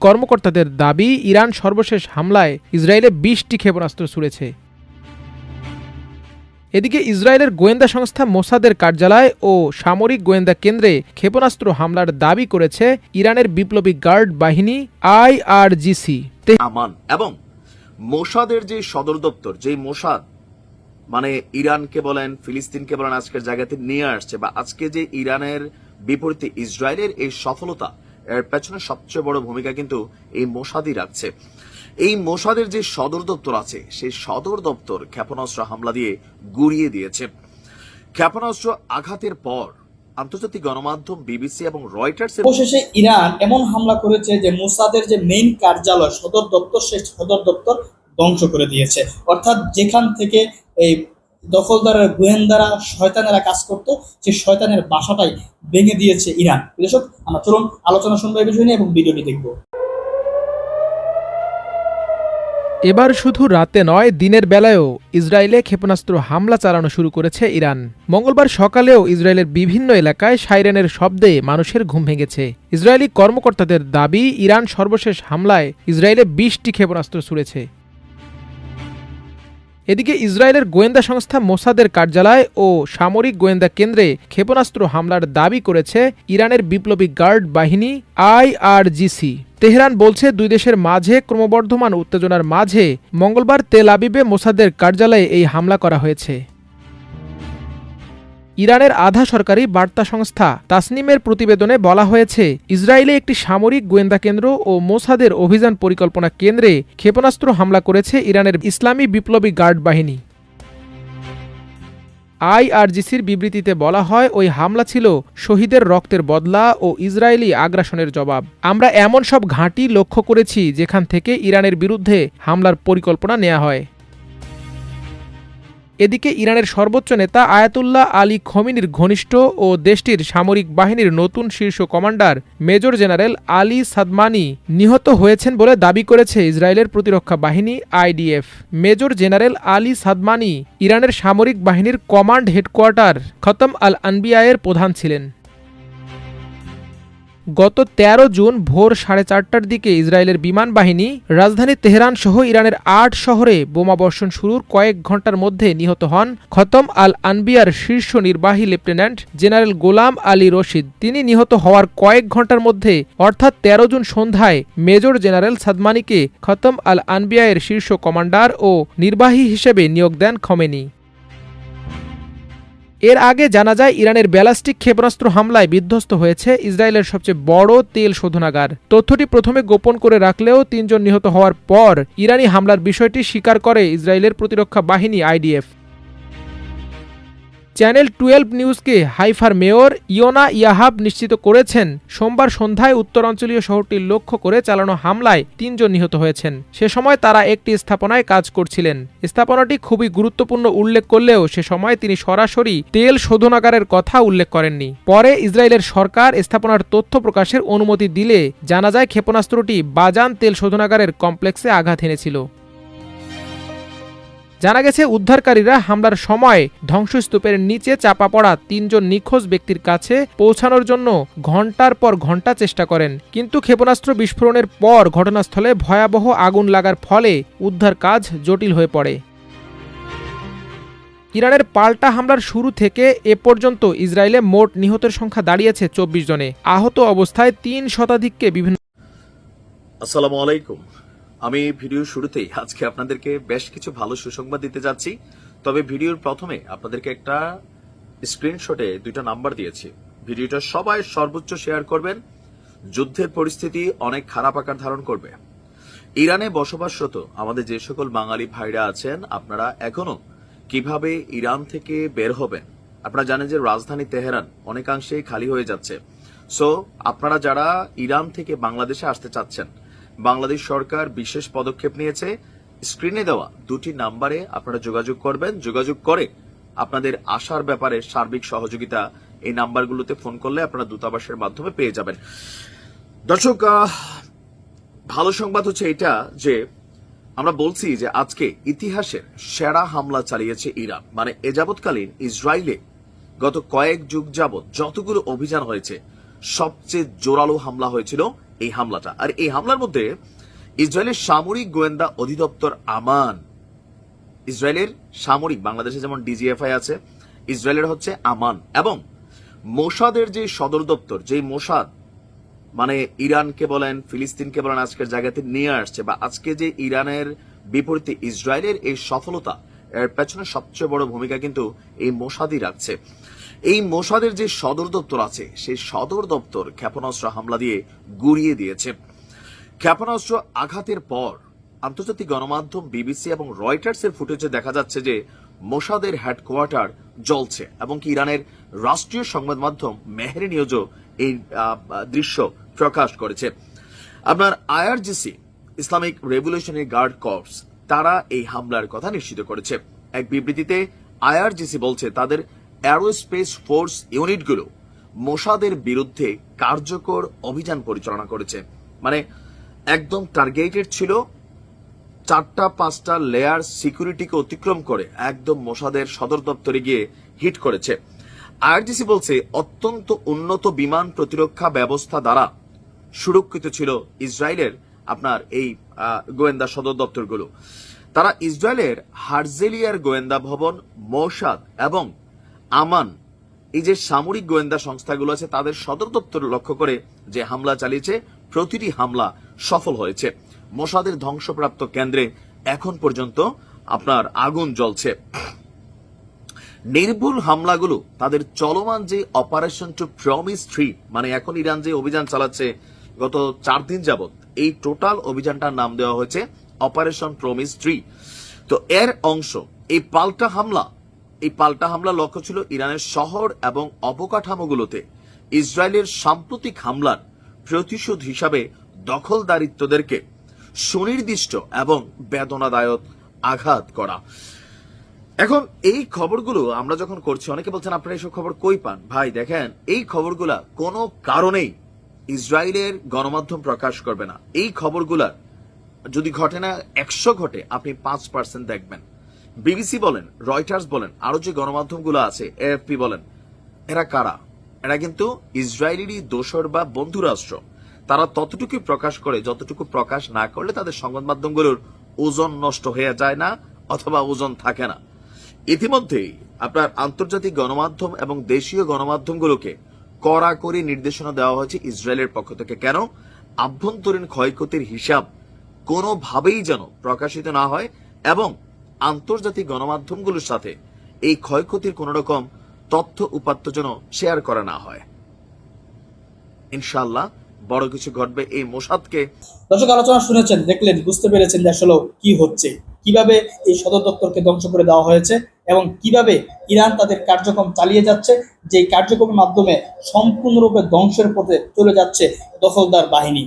কর্মকর্তাদের দাবি, ইরান সর্বশেষ হামলায় ইসরায়েলে ২০টি ক্ষেপণাস্ত্র ছুড়েছে। এদিকে ইসরায়েলের গোয়েন্দা সংস্থা মোসাদের কার্যালয় ও সামরিক গোয়েন্দা কেন্দ্রে ক্ষেপণাস্ত্র হামলার দাবি করেছে ইরানের বিপ্লবী গার্ড বাহিনী IRGC। আমান এবং মোসাদের যে সদর দপ্তর, যে মোসাদ মানে ইরানকে বলেন, ফিলিস্তিনকে বলেন, আজকের জায়গাতে নিয়ে আসছে, বা আজকে যে ইরানের বিপরীতে ইসরায়েলের এই সফলতা, এর পেছনে সবচেয়ে বড় ভূমিকা কিন্তু এই মোসাদই রাখছে। এই মোসাদের যে সদর দপ্তর আছে, সেই সদর দপ্তর ক্ষেপণাস্ত্র হামলা দিয়ে গুড়িয়ে দিয়েছে। ক্ষেপণাস্ত্র আঘাতের পর আন্তর্জাতিক গণমাধ্যম বিবিসি এবং রয়টার্স অবশেষে ইরান এমন হামলা করেছে যে মোসাদের যে মেইন কার্যালয়, সদর দপ্তর, সেই সদর দপ্তর ধ্বংস করে দিয়েছে। অর্থাৎ যেখান থেকে এই দখলদারের গোয়েন্দারা, শয়তানেরা কাজ করত, সেই শয়তানের বাসাটাই ভেঙে দিয়েছে ইরান। দর্শক, আমরা চলুন আলোচনা শুনবো এই বিষয় নিয়ে এবং ভিডিওটি দেখব। এবার শুধু রাতে নয়, দিনের বেলায়ও ইসরায়েলে ক্ষেপণাস্ত্র হামলা চালানো শুরু করেছে ইরান। মঙ্গলবার সকালেও ইসরায়েলের বিভিন্ন এলাকায় সাইরেনের শব্দে মানুষের ঘুম ভেঙেছে। ইসরায়েলি কর্মকর্তাদের দাবি, ইরান সর্বশেষ হামলায় ইসরায়েলে ২০টি ক্ষেপণাস্ত্র ছুড়েছে। এদিকে ইসরায়েলের গোয়েন্দা সংস্থা মোসাদের কার্যালয় ও সামরিক গোয়েন্দা কেন্দ্রে ক্ষেপণাস্ত্র হামলার দাবি করেছে ইরানের বিপ্লবী গার্ড বাহিনী IRGC। তেহরান বলছে, দুই দেশের মাঝে ক্রমবর্ধমান উত্তেজনার মাঝে মঙ্গলবার তেল আবিবে মোসাদের কার্যালয়ে এই হামলা করা হয়েছে। ইরানের আধা সরকারি বার্তা সংস্থা তাসনিমের প্রতিবেদনে বলা হয়েছে, ইসরায়েলে একটি সামরিক গোয়েন্দা কেন্দ্র ও মোসাদের অভিযান পরিকল্পনা কেন্দ্রে ক্ষেপণাস্ত্র হামলা করেছে ইরানের ইসলামী বিপ্লবী গার্ড বাহিনী। IRGCর বিবৃতিতে বলা হয়, ওই হামলা ছিল শহীদের রক্তের বদলা ও ইসরায়েলি আগ্রাসনের জবাব। আমরা এমন সব ঘাঁটি লক্ষ্য করেছি যেখান থেকে ইরানের বিরুদ্ধে হামলার পরিকল্পনা নেওয়া হয়। এদিকে ইরানের সর্বোচ্চ নেতা আয়াতুল্লাহ আলী খমিনির ঘনিষ্ঠ ও দেশটির সামরিক বাহিনীর নতুন শীর্ষ কমান্ডার মেজর জেনারেল আলী সাদমানি নিহত হয়েছেন বলে দাবি করেছে ইসরায়েলের প্রতিরক্ষা বাহিনী IDF। মেজর জেনারেল আলী সাদমানি ইরানের সামরিক বাহিনীর কমান্ড হেডকোয়ার্টার খতম আল আনবিয়ায়ের প্রধান ছিলেন। গত ১৩ জুন ভোর 4:30টার দিকে ইসরায়েলের বিমান বাহিনী রাজধানী তেহরান সহ ইরানের ৮ শহরে বোমাবর্ষণ শুরুর কয়েক ঘণ্টার মধ্যে নিহত হন খতম আল আনবিয়ার শীর্ষ নির্বাহী লেফটেন্যান্ট জেনারেল গোলাম আলী রশিদ। তিনি নিহত হওয়ার কয়েক ঘণ্টার মধ্যে অর্থাৎ ১৩ জুন সন্ধ্যায় মেজর জেনারেল সাদমানিকে খতম আল আনবিয়ায়ের শীর্ষ কমান্ডার ও নির্বাহী হিসেবে নিয়োগ দেন খমেনি। এর আগে জানা যায়, ইরানের ব্যালিস্টিক ক্ষেপণাস্ত্র হামলায় বিধ্বস্ত হয়েছে ইসরায়েলের সবচেয়ে বড় তেল শোধনাগার। তথ্যটি প্রথমে গোপন করে রাখলেও ৩ জন নিহত হওয়ার পর ইরানি হামলার বিষয়টি স্বীকার করে ইসরায়েলের প্রতিরক্ষা বাহিনী IDF। চ্যানেল 12 নিউজকে হাইফার মেয়র ইয়োনা ইয়াহাব নিশ্চিত করেছেন, সোমবার সন্ধ্যায় উত্তরাঞ্চলীয় শহরটি লক্ষ্য করে চালানো হামলায় ৩ জন নিহত হয়েছেন। সে সময় তারা একটি স্থাপনায় কাজ করছিলেন। স্থাপনাটি খুবই গুরুত্বপূর্ণ উল্লেখ করলেও সে সময় তিনি সরাসরি তেল শোধনাগারের কথা উল্লেখ করেননি। পরে ইসরায়েলের সরকার স্থাপনার তথ্য প্রকাশের অনুমতি দিলে জানা যায়, ক্ষেপণাস্ত্রটি বাজান তেল শোধনাগারের কমপ্লেক্সে আঘাত এনেছিল। জানা গেছে, উদ্ধারকারীরা হামলার সময় ধ্বংসস্তূপের নিচে চাপা পড়া ৩ জন নিখোঁজ ব্যক্তির কাছে পৌঁছানোর জন্য ঘণ্টার পর ঘণ্টা চেষ্টা করেন, কিন্তু ক্ষেপণাস্ত্র বিস্ফোরণের পর ঘটনাস্থলে ভয়াবহ আগুন লাগার ফলে উদ্ধার কাজ জটিল হয়ে পড়ে। ইরানের পাল্টা হামলার শুরু থেকে এ পর্যন্ত ইসরায়েলে মোট নিহতের সংখ্যা দাঁড়িয়েছে ২৪ জনে। আহত অবস্থায় ৩ শতাধিককে বিভিন্ন। আসসালামু আলাইকুম। আমি ভিডিওর শুরুতেই আজকে আপনাদেরকে বেশ কিছু ভালো সুসংবাদ দিতে যাচ্ছি। তবে ভিডিওর প্রথমে আপনাদেরকে একটা স্ক্রিনশটে 2টা নাম্বার দিয়েছি। ভিডিওটা সবাই সর্বোচ্চ শেয়ার করবেন। যুদ্ধের পরিস্থিতি অনেক খারাপ আকার ধারণ করবে। ইরানে বসবাসরত আমাদের যে সকল বাঙালি ভাইরা আছেন, আপনারা এখনো কিভাবে ইরান থেকে বের হবেন? আপনারা জানেন যে রাজধানী তেহরান অনেকাংশেই খালি হয়ে যাচ্ছে। সো আপনারা যারা ইরান থেকে বাংলাদেশে আসতে চাচ্ছেন, বাংলাদেশ সরকার বিশেষ পদক্ষেপ নিয়েছে। স্ক্রিনে দেওয়া 2টি নাম্বারে আপনারা যোগাযোগ করবেন। যোগাযোগ করে আপনাদের আসার ব্যাপারে সার্বিক সহযোগিতা এই নাম্বারগুলোতে ফোন করলে আপনারা দূতাবাসের মাধ্যমে পেয়ে যাবেন। দর্শক, ভালো সংবাদ হচ্ছে এটা যে আমরা বলছি যে আজকে ইতিহাসের সেরা হামলা চালিয়েছে ইরান। মানে এ যাবৎকালীন ইসরায়েলে গত কয়েক যুগ যাবৎ যতগুলো অভিযান হয়েছে, সবচেয়ে জোরালো হামলা হয়েছিল এই হামলাটা। আর এই হামলার মধ্যে ইসরায়েলের সামরিক গোয়েন্দা অধিদপ্তর আমান, ইসরায়েলের সামরিক, বাংলাদেশে যেমন ডিজিএফআই আছে, ইসরায়েলের হচ্ছে আমান, এবং মোসাদের যে সদর দপ্তর, যে মোসাদ মানে ইরানকে বলেন ফিলিস্তিনকে বলেন আজকের জায়গাতে নিয়ে আসছে, বা আজকে যে ইরানের বিপরীতে ইসরায়েলের এই সফলতা, এর পেছনে সবচেয়ে বড় ভূমিকা কিন্তু এই মোসাদই রাখছে। এই মোসাদের যে সদর দপ্তর আছে, সেই সদর দপ্তর ক্ষেপণাস্ত্র হামলা দিয়ে গুড়িয়ে দিয়েছে। ক্ষেপণাস্ত্র আঘাতের পর আন্তর্জাতিক গণমাধ্যম বিবিসি এবং রয়টার্সের ফুটেজে দেখা যাচ্ছে যে মোসাদের হেডকোয়ার্টার জ্বলছে, এবং কি ইরানের রাষ্ট্রীয় সংবাদ মাধ্যম মেহেরি নিউজও এই দৃশ্য প্রকাশ করেছে। আপনার IRGC, Islamic revolutionary guard corps, তারা এই হামলার কথা নিশ্চিত করেছে। এক বিবৃতিতে আইআরজিসি বলছে তাদের অ্যারোস্পেস ফোর্স ইউনিটগুলো মোসাদের বিরুদ্ধে কার্যকর অভিযান পরিচালনা করেছে। মানে একদম টার্গেটেড ছিল, 4-5টা লেয়ার সিকিউরিটিকে অতিক্রম করে একদম মোসাদের সদর দপ্তরে গিয়ে হিট করেছে। আইআরজিসি বলছে অত্যন্ত উন্নত বিমান প্রতিরক্ষা ব্যবস্থা দ্বারা সুরক্ষিত ছিল ইসরায়েলের আপনার এই গোয়েন্দা সদর দপ্তরগুলো। তারা ইসরায়েলের হারজেলিয়ার গোয়েন্দা ভবন, মোসাদ এবং আমান, এই যে সামরিক গোয়েন্দা সংস্থাগুলো আছে, তাদের সদর দপ্তর লক্ষ্য করে যে হামলা চালিয়েছে, প্রতিটি হামলা সফল হয়েছে। মোসাদের ধ্বংসপ্রাপ্ত কেন্দ্রে এখন পর্যন্ত আপনার আগুন জ্বলছে। নির্ভুল হামলাগুলো তাদের চলমান যে অপারেশন টু প্রমিস 3, মানে এখন ইরান যে অভিযান চালাচ্ছে গত 4 দিন যাবত, এই টোটাল অভিযানটার নাম দেওয়া হয়েছে অপারেশন প্রমিস 3। তো এর অংশ এই পাল্টা হামলা লক্ষ্য ছিল ইরানের শহর এবং অবকাঠামোগুলোতে ইসরায়েলের সাম্প্রতিক হামলার প্রতিশোধ হিসাবে দখলদারিত্বদেরকে সুনির্দিষ্ট এবং বেদনাদায়ক আঘাত করা। এখন এই খবরগুলো আমরা যখন করছি, অনেকে বলছেন আপনারা এইসব খবর কই পান? ভাই দেখেন, এই খবরগুলা কোনো কারণেই ইসরায়েলের গণমাধ্যম প্রকাশ করবে না। এই খবরগুলা যদি ঘটে না 100 ঘটে, আপনি 5% দেখবেন। বিবিসি বলেন, রয়টার্স বলেন, আরো যে গণমাধ্যমগুলো আছে, এএফপি বলেন, এরা কারা? এরা কিন্তু ইসরায়েলেরই দোসর বা বন্ধু রাষ্ট্র। তারা ততটুকু প্রকাশ করে যতটুকু প্রকাশ না করলে তাদের সংবাদ মাধ্যমগুলোর ওজন নষ্ট হয়ে যায় না, অথবা ওজন থাকে না। ইতিমধ্যেই আপনার আন্তর্জাতিক গণমাধ্যম এবং দেশীয় গণমাধ্যমগুলোকে কড়াকড়ি নির্দেশনা দেওয়া হয়েছে ইসরায়েলের পক্ষ থেকে। কেন? আভ্যন্তরীণ ক্ষয়ক্ষতির হিসাব কোনোভাবেই যেন প্রকাশিত না হয়, এবং আন্তর্জাতিক গণমাধ্যমগুলোর সাথে এই ক্ষয়ক্ষতির কোন রকম তথ্য উপাত্ত যেন শেয়ার করা না হয়। ইনশাআল্লাহ বড় কিছু ঘটবে এই মোসাদকে। দর্শক, আলোচনা শুনেছেন, দেখলেন, বুঝতে পেরেছেন যে আসলে কি হচ্ছে, কিভাবে এই সদর দপ্তরকে ধ্বংস করে দেওয়া হয়েছে, এবং কিভাবে ইরান তাদের কার্যক্রম চালিয়ে যাচ্ছে, যে কার্যক্রমের মাধ্যমে সম্পূর্ণরূপে ধ্বংসের পথে চলে যাচ্ছে দখলদার বাহিনী।